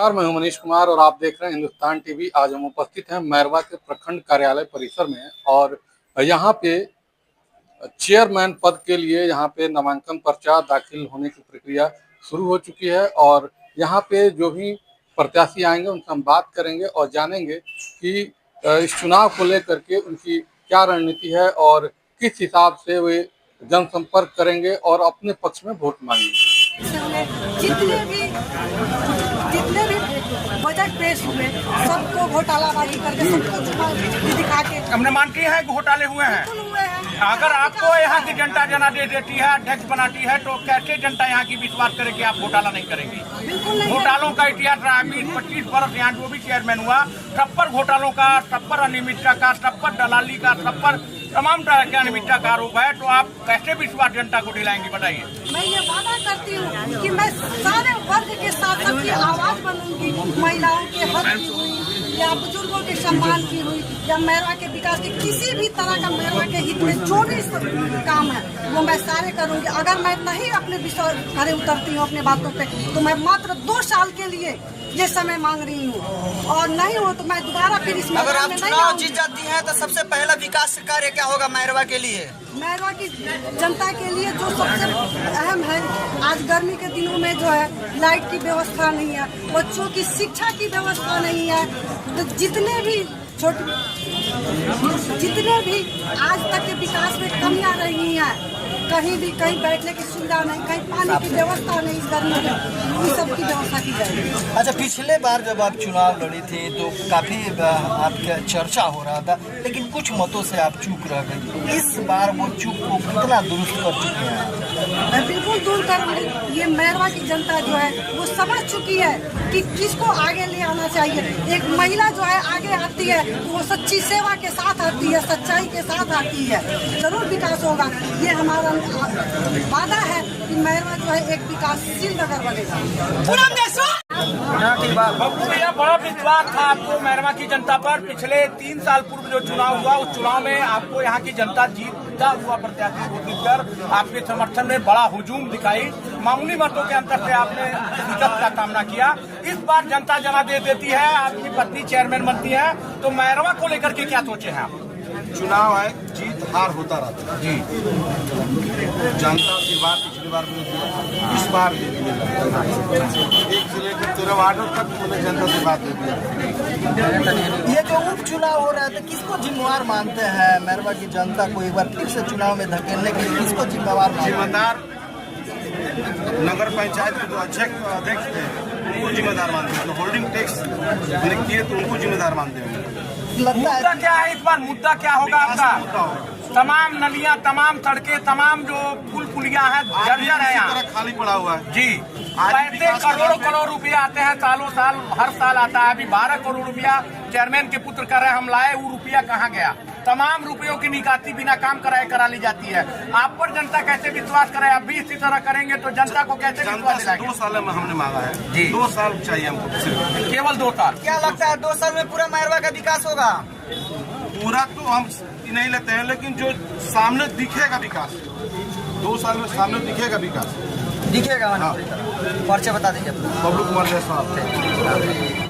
नमस्कार, मैं हूं मनीष कुमार और आप देख रहे हैं हिंदुस्तान टीवी। आज हम उपस्थित हैं मैरवा के प्रखंड कार्यालय परिसर में और यहां पे चेयरमैन पद के लिए यहां पे नामांकन पर्चा दाखिल होने की प्रक्रिया शुरू हो चुकी है और यहां पे जो भी प्रत्याशी आएंगे उनसे हम बात करेंगे और जानेंगे कि इस चुनाव को लेकर के उनकी क्या रणनीति है और किस हिसाब से वे जनसंपर्क करेंगे और अपने पक्ष में वोट मांगेंगे। जितने भी बजट पेश हुए सबको घोटालाबाजी करके सबको दिखा के हमने मानती है कि घोटाले हुए हैं। अगर आपको यहाँ की जनता जना दे देती है, अध्यक्ष बनाती है, तो कैसे जनता यहाँ की विश्वास करे कि आप घोटाला नहीं करेंगे। घोटालों का इतिहास रहा, 20-25 वर्ष यहाँ जो भी चेयरमैन हुआ सब पर घोटालों का, सब पर अनियमितता का, सब पर दलाली का, सब पर तमाम तरह के अनियमितता का आरोप है। तो आप कैसे विश्वास जनता को दिलाएंगे, बताइए। मैं ये वादा करती हूँ कि मैं सारे वर्ग के साथ सबकी आवाज बनूंगी। महिलाओं के हक की हुई या बुजुर्गों के सम्मान की हुई या मैरवा के विकास की किसी भी तरह का मैरवा के हित में जो भी काम है वो मैं सारे करूंगी। अगर मैं नहीं अपने विश्वास खड़े उतरती हूँ अपने बातों पे तो मैं मात्र 2 साल के लिए ये समय मांग रही हूँ और नहीं हो तो मैं दोबारा फिर इस अगर आप चुनाव जीत जाती हैं तो सबसे पहला विकास कार्य क्या होगा मैरवा के लिए? मैरवा की जनता के लिए जो सबसे अहम है, आज गर्मी के दिनों में जो है लाइट की व्यवस्था नहीं है, बच्चों की शिक्षा की व्यवस्था नहीं है, तो जितने भी आज तक के विकास में कमियां रही हैं, कहीं बैठने की सुविधा नहीं, कहीं पानी की व्यवस्था नहीं, इस गर्मी में इन सब की व्यवस्था की जाएगी। अच्छा, पिछले बार जब आप चुनाव लड़ी थी तो काफी आपका चर्चा हो रहा था, लेकिन कुछ मतों से आप चूक रह गई। इस बार वो चूक को कितना दुरुस्त कर चुके हैं? मैं बिल्कुल दूर करूँगी। ये मैरवा की जनता जो है वो समझ चुकी है कि किसको आगे ले आना चाहिए। एक महिला जो है आगे आती है तो वो सच्ची सेवा के साथ आती है, सच्चाई के साथ आती है, जरूर विकास होगा। ये हमारा वादा है कि मैरवा जो है एक विकासशील नगर बनेगा। भैया, बड़ा विश्वास था आपको मैरवा की जनता पर। पिछले 3 साल पूर्व जो चुनाव हुआ उस चुनाव में आपको यहाँ की जनता जीतता हुआ प्रत्याशी घोषित कर आपके समर्थन में बड़ा हुजूम दिखाई। मामूली मतों के अंतर से आपने जीत का सामना किया। इस बार जनता जना दे देती है, आपकी पत्नी चेयरमैन बनती है, तो मैरवा को लेकर के क्या सोचे हैं आप? चुनाव है, जीत हार होता रहता है जी। जनता आशीर्वाद पिछली बार भी दिया, इस बार भी मिला। 1 से लेकर 13 वार्डों तक उन्हें जनता से बात दे दिया। ये जो उपचुनाव हो रहा है तो किसको जिम्मेवार मानते हैं? मैरवा की जनता को एक बार फिर से चुनाव में धकेलने के लिए किसको जिम्मेवार? जिम्मेदार नगर पंचायत के जो अध्यक्ष थे उनको जिम्मेदार मानते हैं। तो होल्डिंग टैक्स किए तो उनको जिम्मेदार मानते हैं। मुद्दा क्या है इस बार? मुद्दा क्या होगा आपका? तमाम नलियां, तमाम सड़कें, तमाम जो पुल पुलियां हैं जर्जर है, यहाँ खाली पड़ा हुआ है जी। पैसे करोड़ों रुपया आते हैं, सालों साल, हर साल आता है। अभी 12 करोड़ रुपया चेयरमैन के पुत्र कर रहे हम लाए, वो रुपया कहाँ गया? तमाम रुपयों की निकासी बिना काम कराए करा ली जाती है। आप पर जनता कैसे विश्वास करे? आप भी इसी तरह करेंगे तो जनता को कैसे विश्वास दिलाएंगे? 2 साल में हमने मांगा है जी। 2 साल चाहिए हमको, सिर्फ केवल 2 साल। क्या लगता है 2 साल में पूरा मैरवा का विकास होगा? पूरा तो हम नहीं लेते हैं, लेकिन जो सामने दिखेगा विकास, 2 साल में सामने दिखेगा विकास, दिखेगा। हाँ। पर्चे बता दीजिए। बबलू कुमार जैसा।